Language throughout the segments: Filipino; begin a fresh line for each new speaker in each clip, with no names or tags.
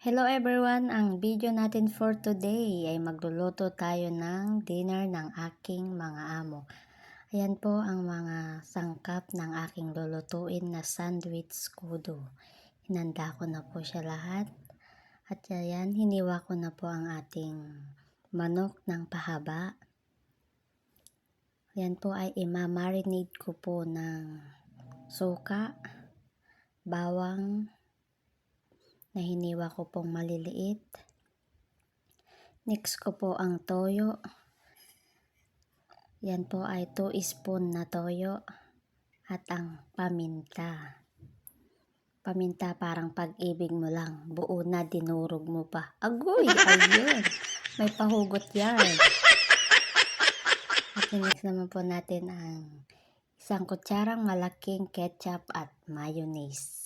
Hello everyone! Ang video natin for today ay magluluto tayo ng dinner ng aking mga amo. Ayan po ang mga sangkap ng aking lulutuin na sandwich kudo. Hinanda ko na po siya lahat. At ayan, hiniwa ko na po ang ating manok ng pahaba. Ayan po ay imamarinate ko po ng suka, bawang, na hiniwa ko pong maliliit. Next ko po ang toyo. Yan po ay 2 spoon na toyo. At ang paminta. Paminta parang pag-ibig mo lang. Buo na, dinurog mo pa. Agoy! Ayun! May pahugot yan. At next naman po natin ang isang kutsarang malaking ketchup at mayonnaise.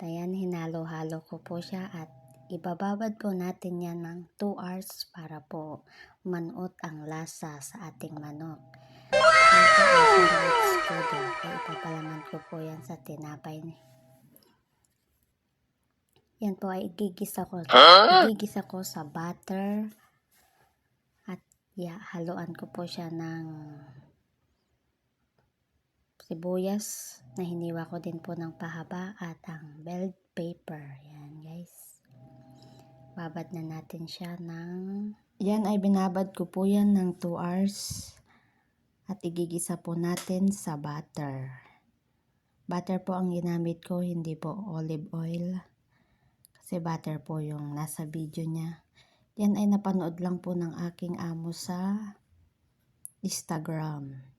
Ayan, hinalo-halo ko po siya at ibababad po natin yan ng 2 hours para po manuot ang lasa sa ating manok. Yan po ang sandwich kudo. Ay ipapalaman ko po yan sa tinapay. Yan po ay igigisa ko sa butter at haluan ko po siya ng sibuyas na hiniwa ko din po ng pahaba at ang bell pepper. Yan guys. Babad na natin siya ng... Yan ay binabad ko po yan ng 2 hours. At igigisa po natin sa butter. Butter po ang ginamit ko, hindi po olive oil. Kasi butter po yung nasa video niya. Yan ay napanood lang po ng aking amo sa Instagram.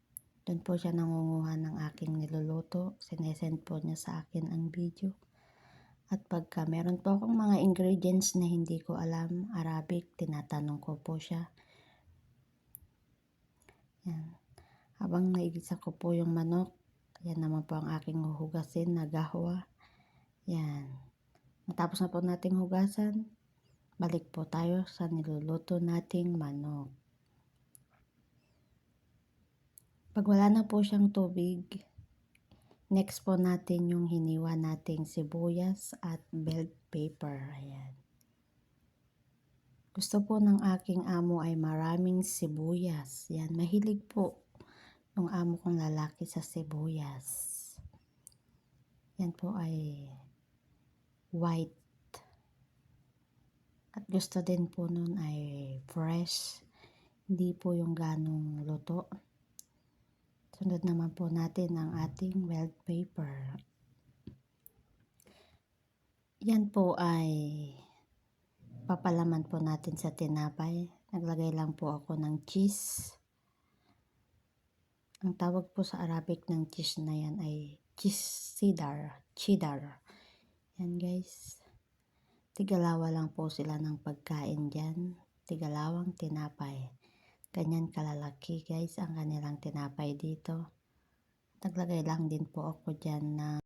Doon po siya nangunguha ng aking niluluto. Sinesend po niya sa akin ang video. At pagka meron po akong mga ingredients na hindi ko alam, Arabic, tinatanong ko po siya. Yan. Habang naigisa ko po yung manok, yan naman po ang aking huhugasin na gahwa. Yan. Matapos na po nating hugasan, balik po tayo sa niluluto nating manok. Pag wala na po siyang tubig, next po natin yung hiniwa nating sibuyas at bell pepper. Ayan. Gusto po ng aking amo ay maraming sibuyas. Yan, mahilig po yung amo kong lalaki sa sibuyas. Yan po ay white. At gusto din po nun ay fresh. Hindi po yung ganong luto. Sunod naman po natin ang ating bell pepper. Yan po ay papalaman po natin sa tinapay. Naglagay lang po ako ng cheese. Ang tawag po sa Arabic ng cheese na yan ay cheese cheddar. Yan guys. Tigalawa lang po sila ng pagkain dyan. Tigalawang tinapay. Ganyan kalalaki guys ang kanilang tinapay dito. Naglagay lang din po ako dyan na